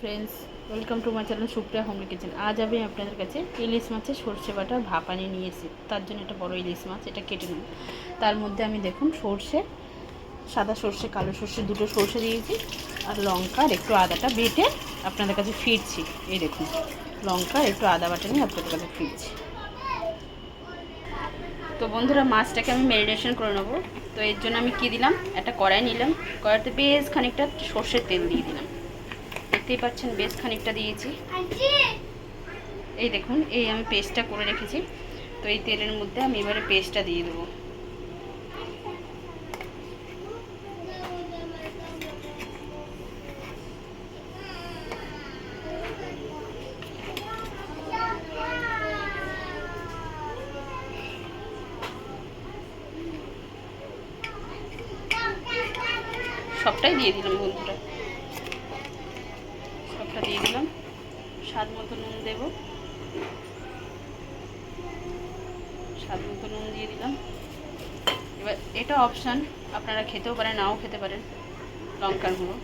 Friends, welcome to my channel Supriya home kitchen. আজ আমি আপনাদের কাছে ইলিশ মাছের সর্ষে বাটা ভাপানি নিয়ে এসেছি। তার জন্য একটা বড় ইলিশ মাছ, এটা কেটে নেব। তার মধ্যে আমি দেখুন সর্ষে, সাদা সর্ষে, কালো সর্ষে, দুটো সর্ষে দিয়েছি, আর লঙ্কা আর একটু আদাটা বেটে আপনাদের কাছে ফিরছি। এই দেখুন, লঙ্কা একটু আদা বাটা নিয়ে আপনাদের কাছে ফিরছি। তো বন্ধুরা, মাছটাকে আমি ম্যারিনেশন করে নেবো। তো এর জন্য আমি কী দিলাম, একটা কড়াই নিলাম, কড়াইতে বেশ খানিকটা সর্ষের তেল দিয়ে দিলাম। দেখতেই পাচ্ছেন বেশ খানিকটা দিয়েছি। এই দেখুন, এই আমি পেস্টটা করে রেখেছি। তো এই তেলের মধ্যে আমি এবারে পেস্টটা দিয়ে দেবো। সবটাই দিয়ে দিলাম বন্ধুরা, সবটা দিয়ে দিলাম। স্বাদ মতো নুন দেব, স্বাদ মতো নুন দিয়ে দিলাম। এবার এটা অপশান, আপনারা খেতেও পারেন, নাও খেতে পারেন। লঙ্কার গুঁড়ো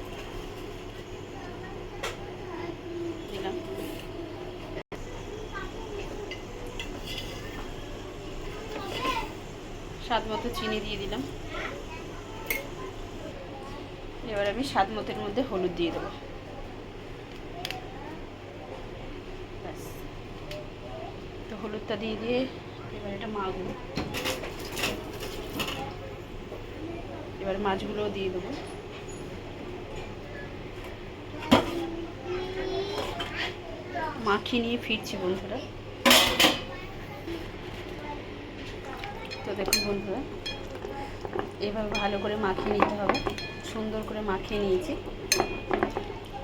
দিলাম, স্বাদ মতো চিনি দিয়ে দিলাম। এবার আমি স্বাদ মতের মধ্যে হলুদ দিয়ে দেবো। ব্যাস, তো হলুদটা দিয়ে দিয়ে এবার এটা মাখবো। এবার মাছগুলোও দিয়ে দেবো। মাখিয়ে নিয়ে ফিরছি বন্ধুরা। তো দেখুন বন্ধুরা, এভাবে ভালো করে মাখিয়ে নিতে হবে। সুন্দর করে মাখিয়ে নিয়েছি।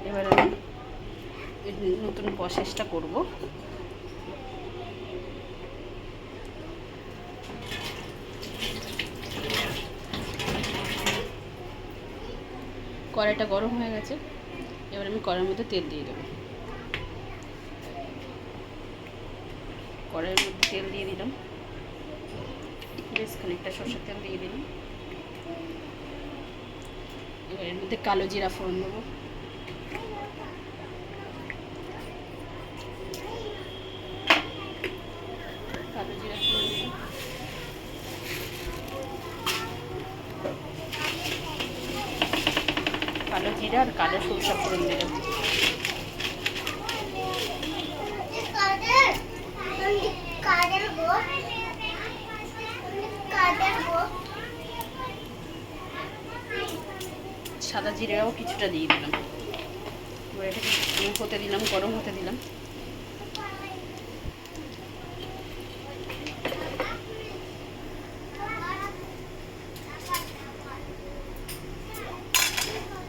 এবার আমি নতুন প্রসেসটা করব। কড়াইটা গরম হয়ে গেছে, এবার আমি কড়াইয়ের মধ্যে তেল দিয়ে দেবো। কড়াইয়ের মধ্যে তেল দিয়ে দিলাম, বেশ খানিকটা সরষের তেল দিয়ে দিলাম। এবার এর মধ্যে কালো জিরা ফোড়ন দেবো। কালো জিরা ফোড়ন দিলাম, কালো জিরা আর কালো সরষে ফোড়ন দিলাম। সাদা জিরাও কিছুটা দিয়ে দিলাম। এবার এটাকে হতে দিলাম, গরম হতে দিলাম।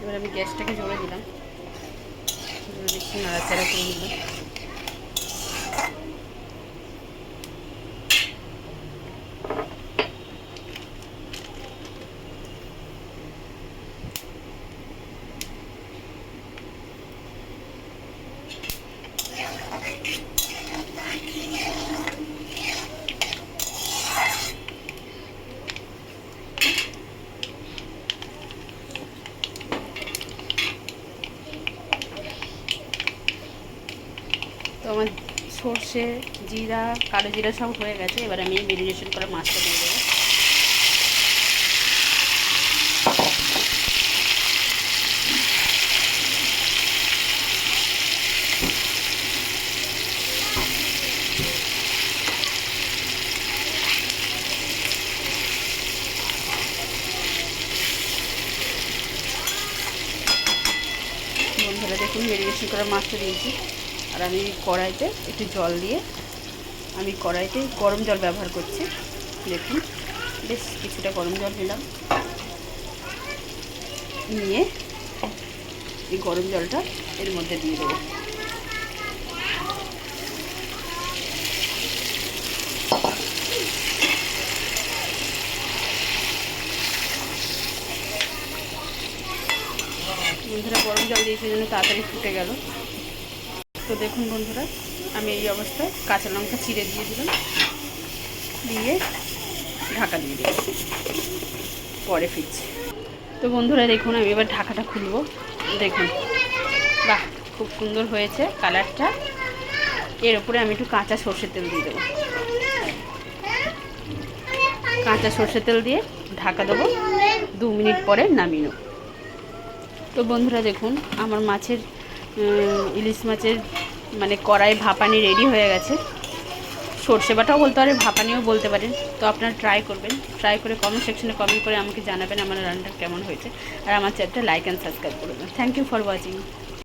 এবার আমি গ্যাসটাকে জোরে দিলাম, একটু নাড়াচাড়া করে দিলাম। তো আমার সর্ষে, জিরা, কালো জিরা সব হয়ে গেছে। এবার আমি ম্যারিনেশন করা মাছটা দিয়ে দেবো। বন্ধুরা দেখুন, ম্যারিনেশন করা মাছটা দিয়েছি। আর আমি কড়াইতে একটু জল দিয়ে, আমি কড়াইতে গরম জল ব্যবহার করছি। দেখুন, বেশ কিছুটা গরম জল নিলাম, নিয়ে এই গরম জলটা এর মধ্যে দিয়ে দেবো। বন্ধুরা, গরম জল দিয়েছে জন্য তাড়াতাড়ি ফুটে গেল। তো দেখুন বন্ধুরা, আমি এই অবস্থায় কাঁচা লঙ্কা চিড়ে দিয়ে দিলাম, দিয়ে ঢাকা দিয়ে দিলাম। পরে ফিরছি। তো বন্ধুরা দেখুন, আমি এবার ঢাকাটা খুলবো। দেখুন, বাহ, খুব সুন্দর হয়েছে কালারটা। এর উপরে আমি একটু কাঁচা সর্ষের তেল দিয়ে দেবো। কাঁচা সর্ষের তেল দিয়ে ঢাকা দেবো, 2 মিনিট পরে নামিয়ে নেব। তো বন্ধুরা দেখুন আমার ইলিশ মাছের মানে কড়াই ভাপানি রেডি হয়ে গেছে। সর্ষে বাটাও বলতে পারেন, ভাপানিও বলতে পারেন। তো আপনারা ট্রাই করবেন, ট্রাই করে কমেন্ট সেকশনে কমেন্ট করে আমাকে জানাবেন আমার রান্নাটা কেমন হয়েছে। আর আমার চ্যানেলটা লাইক অ্যান্ড সাবস্ক্রাইব করবেন। Thank you for watching.